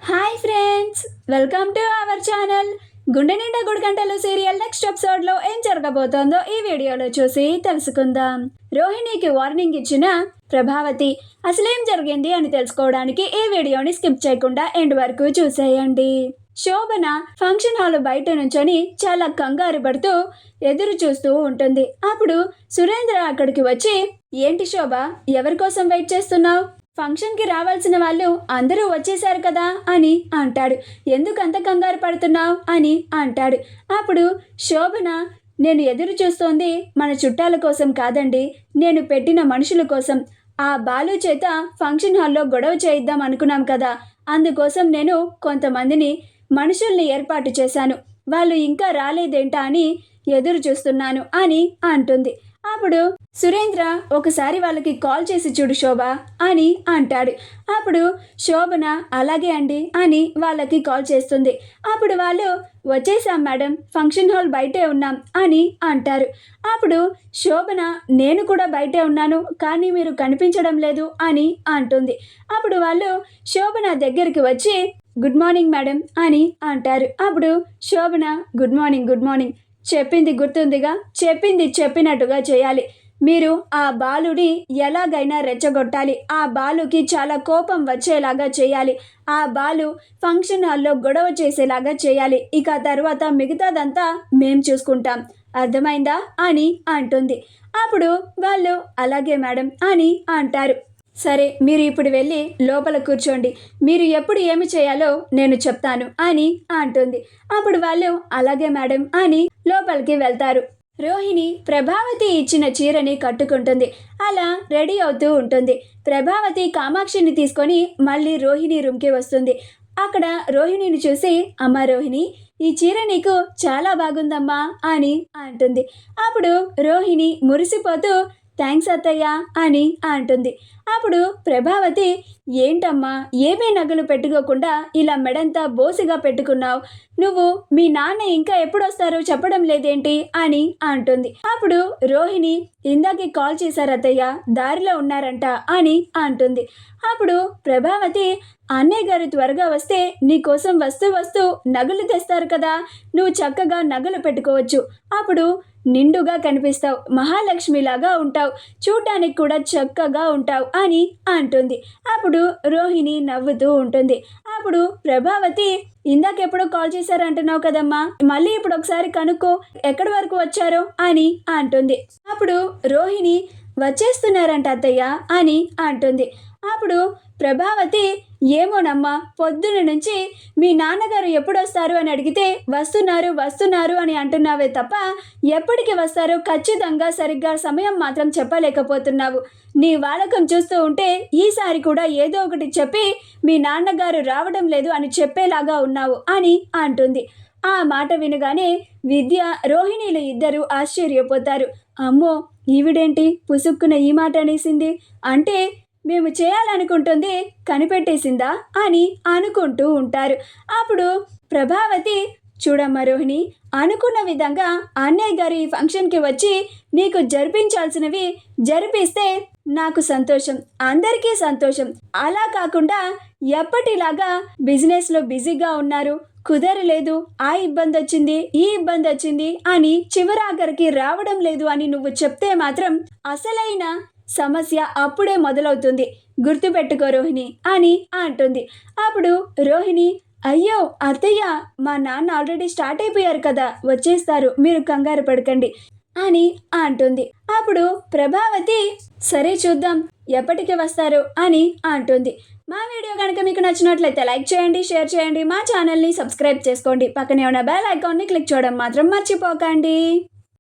Hi friends, welcome to our channel. గుండె నిండా గుడిగంటలు serial next ఎపిసోడ్లో ఏం జరగబోతోందో ఈ వీడియోలో చూసి తెలుసుకుందాం. రోహిణికి వార్నింగ్ ఇచ్చిన ప్రభావతి అసలేం జరిగింది అని తెలుసుకోవడానికి ఈ వీడియోని స్కిప్ చేయకుండా ఎండ్ వరకు చూసేయండి. శోభన ఫంక్షన్ హాల్ బయట నుంచొని చాలా కంగారు పడుతూ ఎదురు చూస్తూ ఉంటుంది. అప్పుడు సురేంద్ర అక్కడికి వచ్చి, ఏంటి శోభ, ఎవరి కోసం వెయిట్ చేస్తున్నావు? ఫంక్షన్కి రావాల్సిన వాళ్ళు అందరూ వచ్చేశారు కదా అని అంటాడు. ఎందుకు అంత కంగారు పడుతున్నావు అని అంటాడు. అప్పుడు శోభన, నేను ఎదురు చూస్తోంది మన చుట్టాల కోసం కాదండి, నేను పెట్టిన మనుషుల కోసం. ఆ బాలు చేత ఫంక్షన్ హాల్లో గొడవ చేయిద్దాం అనుకున్నాం కదా, అందుకోసం నేను కొంతమందిని మనుషుల్ని ఏర్పాటు చేశాను. వాళ్ళు ఇంకా రాలేదేంటా అని ఎదురు చూస్తున్నాను అని అంటుంది. అప్పుడు సురేంద్ర, ఒకసారి వాళ్ళకి కాల్ చేసి చూడు శోభ అని అంటాడు. అప్పుడు శోభన అలాగే అండి అని వాళ్ళకి కాల్ చేస్తుంది. అప్పుడు వాళ్ళు, వచ్చేసాం మేడం, ఫంక్షన్ హాల్ బయటే ఉన్నాం అని అంటారు. అప్పుడు శోభన, నేను కూడా బయటే ఉన్నాను కానీ మీరు కనిపించడం లేదు అని అంటుంది. అప్పుడు వాళ్ళు శోభన దగ్గరికి వచ్చి, గుడ్ మార్నింగ్ మేడం అని అంటారు. అప్పుడు శోభన, గుడ్ మార్నింగ్, గుడ్ మార్నింగ్, చెప్పింది గుర్తుందిగా, చెప్పింది చెప్పినట్టుగా చేయాలి. మీరు ఆ బాలుని ఎలాగైనా రెచ్చగొట్టాలి. ఆ బాలుకి చాలా కోపం వచ్చేలాగా చేయాలి. ఆ బాలు ఫంక్షన్ హాల్లో గొడవ చేసేలాగా చేయాలి. ఇక తర్వాత మిగతాదంతా మేం చూసుకుంటాం, అర్థమైందా అని అంటుంది. అప్పుడు వాళ్ళు అలాగే మేడం అని అంటారు. సరే, మీరు ఇప్పుడు వెళ్ళి లోపల కూర్చోండి, మీరు ఎప్పుడు ఏమి చేయాలో నేను చెప్తాను అని అంటుంది. అప్పుడు వాళ్ళు అలాగే మేడం అని లోపలికి వెళ్తారు. రోహిణి ప్రభావతి ఇచ్చిన చీరని కట్టుకుంటుంది. అలా రెడీ అవుతూ ఉంటుంది. ప్రభావతి కామాక్షిని తీసుకొని మళ్ళీ రోహిణి రూమ్కి వస్తుంది. అక్కడ రోహిణిని చూసి, అమ్మ రోహిణి, ఈ చీర నీకు చాలా బాగుందమ్మా అని అంటుంది. అప్పుడు రోహిణి మురిసిపోతూ, థ్యాంక్స్ అత్తయ్య అని అంటుంది. అప్పుడు ప్రభావతి, ఏంటమ్మా, ఏమీ నగలు పెట్టుకోకుండా ఇలా మెడంతా బోసిగా పెట్టుకున్నావు, నువ్వు మీ నాన్న ఇంకా ఎప్పుడొస్తారో చెప్పడం లేదేంటి అని అంటుంది. అప్పుడు రోహిణి, ఇందాకే కాల్ చేశారు అత్తయ్య, దారిలో ఉన్నారంట అని అంటుంది. అప్పుడు ప్రభావతి, అన్నయ్య గారు త్వరగా వస్తే నీకోసం వస్తూ నగలు తెస్తారు కదా, నువ్వు చక్కగా నగలు పెట్టుకోవచ్చు, అప్పుడు నిండుగా కనిపిస్తావు, మహాలక్ష్మిలాగా ఉంటావు, చూడ్డానికి కూడా చక్కగా ఉంటావు అని అంటుంది. అప్పుడు రోహిణి నవ్వుతూ ఉంటుంది. అప్పుడు ప్రభావతి, ఇందాకెప్పుడో కాల్ చేశారంటున్నావు కదమ్మా, మళ్ళీ ఇప్పుడు ఒకసారి కనుక్కో ఎక్కడి వరకు వచ్చారో అని అంటుంది. అప్పుడు రోహిణి, వచ్చేస్తున్నారంట అత్తయ్య అని అంటుంది. అప్పుడు ప్రభావతి, ఏమోనమ్మా, పొద్దున నుంచి మీ నాన్నగారు ఎప్పుడొస్తారు అని అడిగితే వస్తున్నారు అని అంటున్నావే తప్ప ఎప్పటికి వస్తారో ఖచ్చితంగా సరిగ్గా సమయం మాత్రం చెప్పలేకపోతున్నావు. నీ వాలకం చూస్తూ ఉంటే ఈసారి కూడా ఏదో ఒకటి చెప్పి మీ నాన్నగారు రావడం లేదు అని చెప్పేలాగా ఉన్నావు అని అంటుంది. ఆ మాట వినగానే విద్య, రోహిణిలు ఇద్దరు ఆశ్చర్యపోతారు. అమ్మో, ఈవిడేంటి పుసుక్కున ఈ మాట అనేసింది, అంటే మేము చేయాలనుకుంటుంది కనిపెట్టేసిందా అని అనుకుంటూ ఉంటారు. అప్పుడు ప్రభావతి, చూడమ్మా రోహిణి, అనుకున్న విధంగా అన్నయ్య గారు ఈ ఫంక్షన్కి వచ్చి నీకు జరిపించాల్సినవి జరిపిస్తే నాకు సంతోషం, అందరికీ సంతోషం. అలా కాకుండా ఎప్పటిలాగా బిజినెస్లో బిజీగా ఉన్నారు, కుదరలేదు, ఆ ఇబ్బంది వచ్చింది, ఈ ఇబ్బంది వచ్చింది అని చివరాఖరికి రావడం లేదు అని నువ్వు చెప్తే మాత్రం అసలైన సమస్య అప్పుడే మొదలవుతుంది, గుర్తుపెట్టుకో రోహిణి అని అంటుంది. అప్పుడు రోహిణి, అయ్యో అత్తయ్య, మా నాన్న ఆల్రెడీ స్టార్ట్ అయిపోయారు కదా, వచ్చేస్తారు, మీరు కంగారు పడకండి అని అంటుంది. అప్పుడు ప్రభావతి, సరే చూద్దాం ఎప్పటికి వస్తారు అని అంటుంది. మా వీడియో కనుక మీకు నచ్చినట్లయితే లైక్ చేయండి, షేర్ చేయండి, మా ఛానల్ని సబ్స్క్రైబ్ చేసుకోండి, పక్కనే ఉన్న బెల్ ఐకాన్ని క్లిక్ చేయడం మాత్రం మర్చిపోకండి.